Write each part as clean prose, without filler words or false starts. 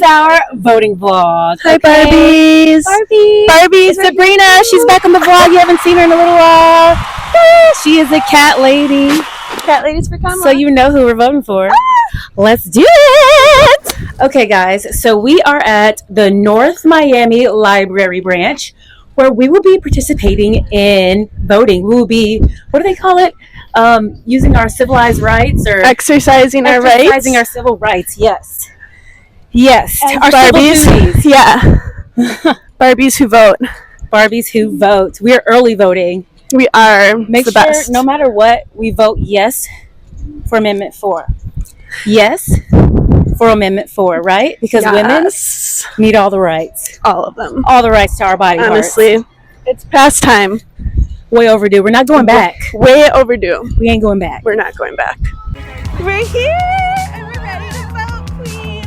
our voting vlog. Hi, Barbies. Barbie, Sabrina. She's back on the vlog. You haven't seen her in a little while. She is a cat lady. Cat ladies for Kamala. So you know who we're voting for. Let's do it. Okay, guys. So we are at the North Miami Library branch, where we will be participating in voting. We will be, what do they call it? Using our civilized rights or exercising our rights. Exercising our civil rights. Yes. Yes. As our Barbies. Civil duties. Yeah. Barbies who vote. Barbies who vote. We are early voting. We are. Make the sure, best. no matter what, we vote yes for Amendment 4. Yes for Amendment 4, right? Because women need all the rights. All of them. All the rights to our body. Honestly, parts. it's past time. Way overdue. We're not going back. Way overdue. We ain't going back. We're not going back. We're here and we're ready to vote, Queen.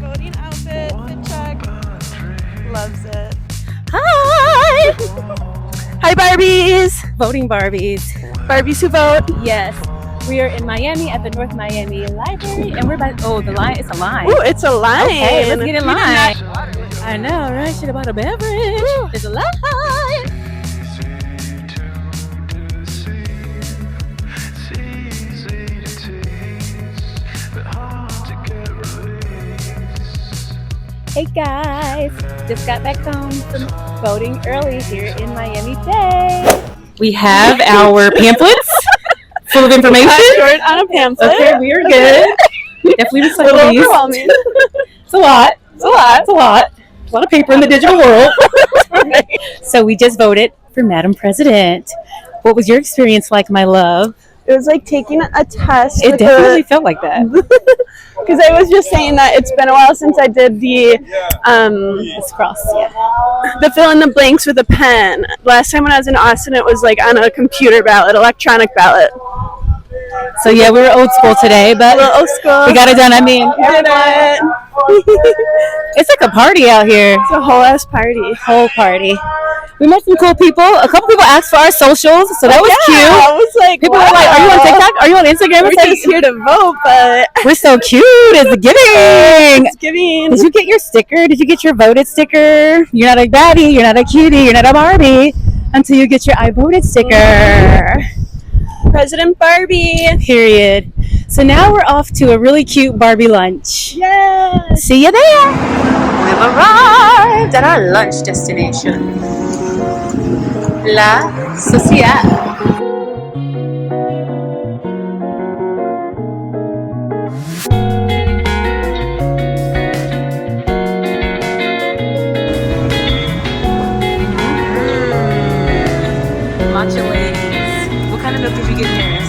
Voting outfit. Fit check. Loves it. Hi. Hi, Barbies. Voting Barbies. Barbies who vote. Yes. We are in Miami at the North Miami Library, and we're by. Oh, the line. It's a line. Oh, it's a line. Okay, let's get in line. I know, right? Should have bought a beverage. There's a line. Hey guys, just got back home from voting early here in Miami-Dade. We have our pamphlets full of information. Short on a pamphlet. Okay, we are good. Definitely a little overwhelming. It's a lot. It's a lot. It's a lot. A lot of paper in the digital world. So we just voted for Madam President. What was your experience like, my love? It was like taking a test. It definitely felt like that. Because I was just saying that it's been a while since I did the This cross, yeah. the fill in the blanks with a pen. Last time when I was in Austin, it was like on a computer ballot, electronic ballot. So yeah, we were old school today, but Old school. we got it done. I mean, Did it. it's like a party out here. It's a whole ass party. Whole party. We met some cool people. A couple people asked for our socials, so that was cute. I was like, People were like, "Are you on TikTok? Are you on Instagram?" We're just here to vote, but we're so cute. It's the giving. it's giving. Did you get your sticker? Did you get your voted sticker? You're not a baddie. You're not a cutie. You're not a Barbie until you get your I voted sticker. President Barbie. Period. So now we're off to a really cute Barbie lunch. Yes. See you there. We've arrived at our lunch destination. La Sociedad. Matcha ladies. What kind of milk did you get in yours?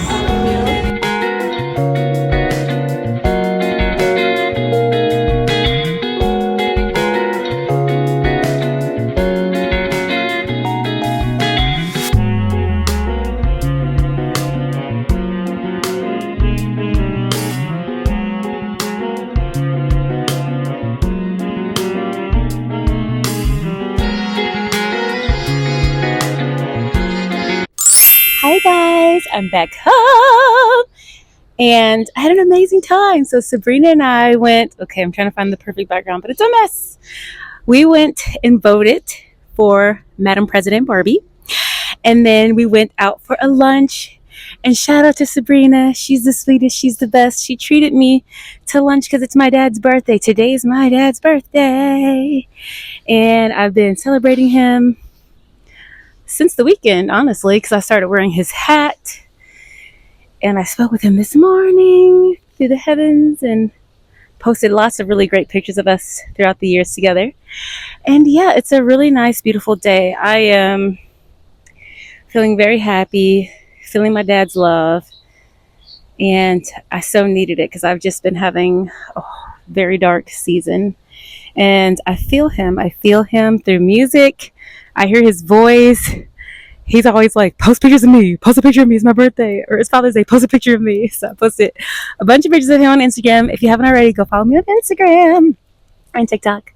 Hi guys, I'm back home and I had an amazing time. So Sabrina and I went, okay, I'm trying to find the perfect background, but it's a mess. We went and voted for Madam President Barbie, and then we went out for a lunch. And shout out to Sabrina. She's the sweetest. She's the best. She treated me to lunch because it's my dad's birthday. Today is my dad's birthday. And I've been celebrating him since the weekend, honestly, because I started wearing his hat. And I spoke with him this morning through the heavens and posted lots of really great pictures of us throughout the years together. And yeah, it's a really nice, beautiful day. I am feeling very happy, feeling my dad's love. And I so needed it because I've just been having a very dark season. And I feel him. I feel him through music. I hear his voice. He's always like, post pictures of me. Post a picture of me. It's my birthday. Or it's Father's Day. Post a picture of me. So I posted a bunch of pictures of him on Instagram. If you haven't already, go follow me on Instagram and TikTok.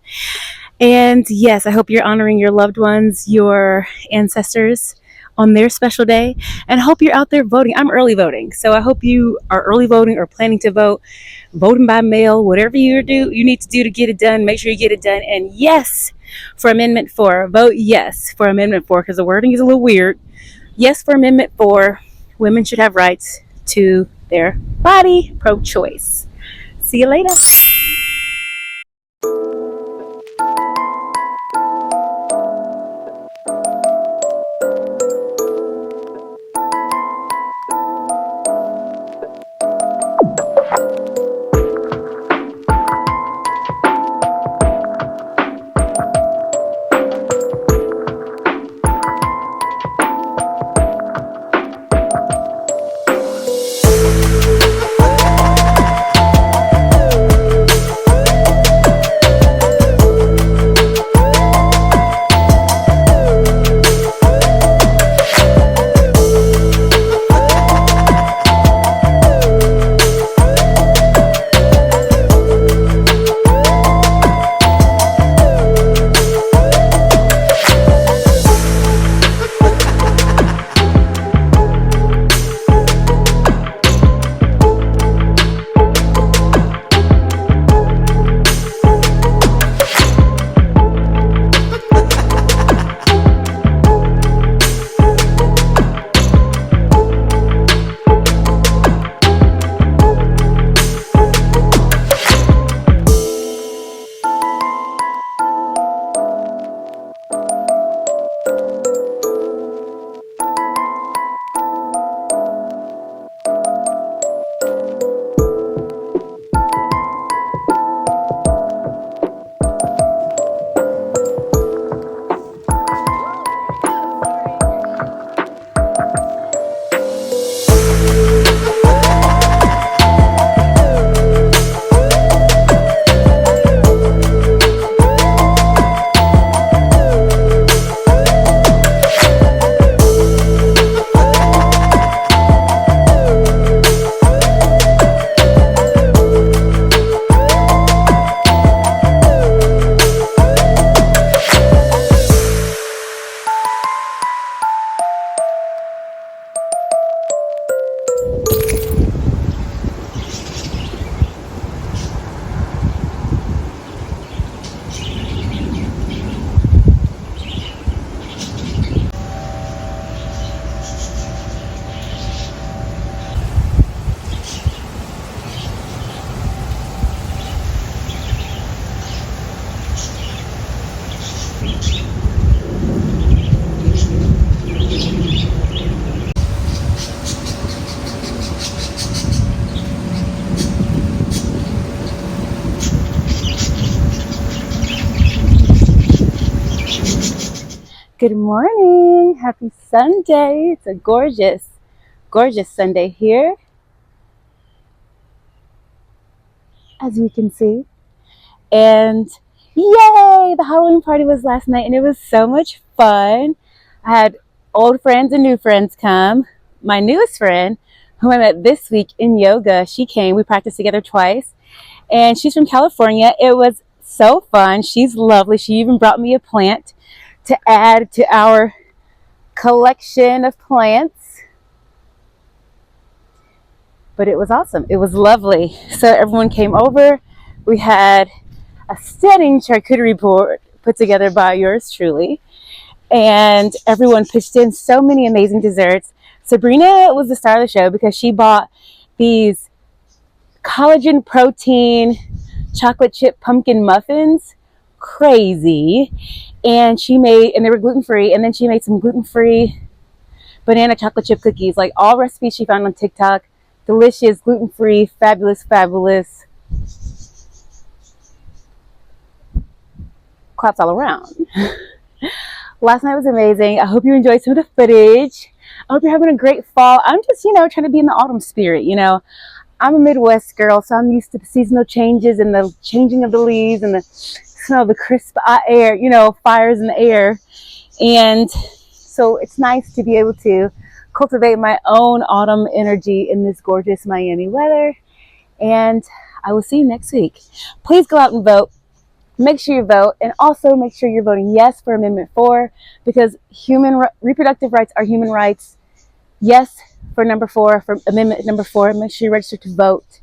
And yes, I hope you're honoring your loved ones, your ancestors on their special day, and I hope you're out there voting. I'm early voting, so I hope you are early voting or planning to vote, voting by mail, whatever you need to do to get it done. Make sure you get it done. And yes, for Amendment 4, vote yes for Amendment 4, because the wording is a little weird. Yes for Amendment 4. Women should have rights to their body, pro-choice. See you later. Good morning. Happy Sunday. It's a gorgeous, gorgeous Sunday here, as you can see. And yay, the Halloween party was last night and it was so much fun. I had old friends and new friends come. My newest friend, who I met this week in yoga, she came. We practiced together twice. And she's from California. It was so fun. She's lovely. She even brought me a plant to add to our collection of plants. But it was awesome. It was lovely. So everyone came over. We had a stunning charcuterie board put together by yours truly. And everyone pitched in so many amazing desserts. Sabrina was the star of the show because she bought these collagen protein chocolate chip pumpkin muffins. Crazy. And they were gluten-free, and then she made some gluten-free banana chocolate chip cookies, like all recipes she found on TikTok. Delicious, gluten-free, fabulous, fabulous. Claps all around. Last night was amazing. I hope you enjoyed some of the footage. I hope you're having a great fall. I'm just, trying to be in the autumn spirit, I'm a Midwest girl, so I'm used to the seasonal changes and the changing of the leaves and the smell of the crisp air, fires in the air. And so it's nice to be able to cultivate my own autumn energy in this gorgeous Miami weather. And I will see you next week. Please go out and vote. make sure you vote, and also make sure you're voting yes for Amendment 4, because reproductive rights are human rights. Yes for number 4, for Amendment number 4. Make sure you register to vote.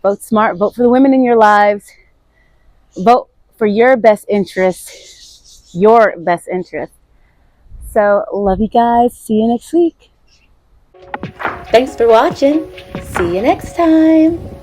Vote smart. Vote for the women in your lives. Vote for your best interest. Your best interest. So, love you guys. See you next week. Thanks for watching. See you next time.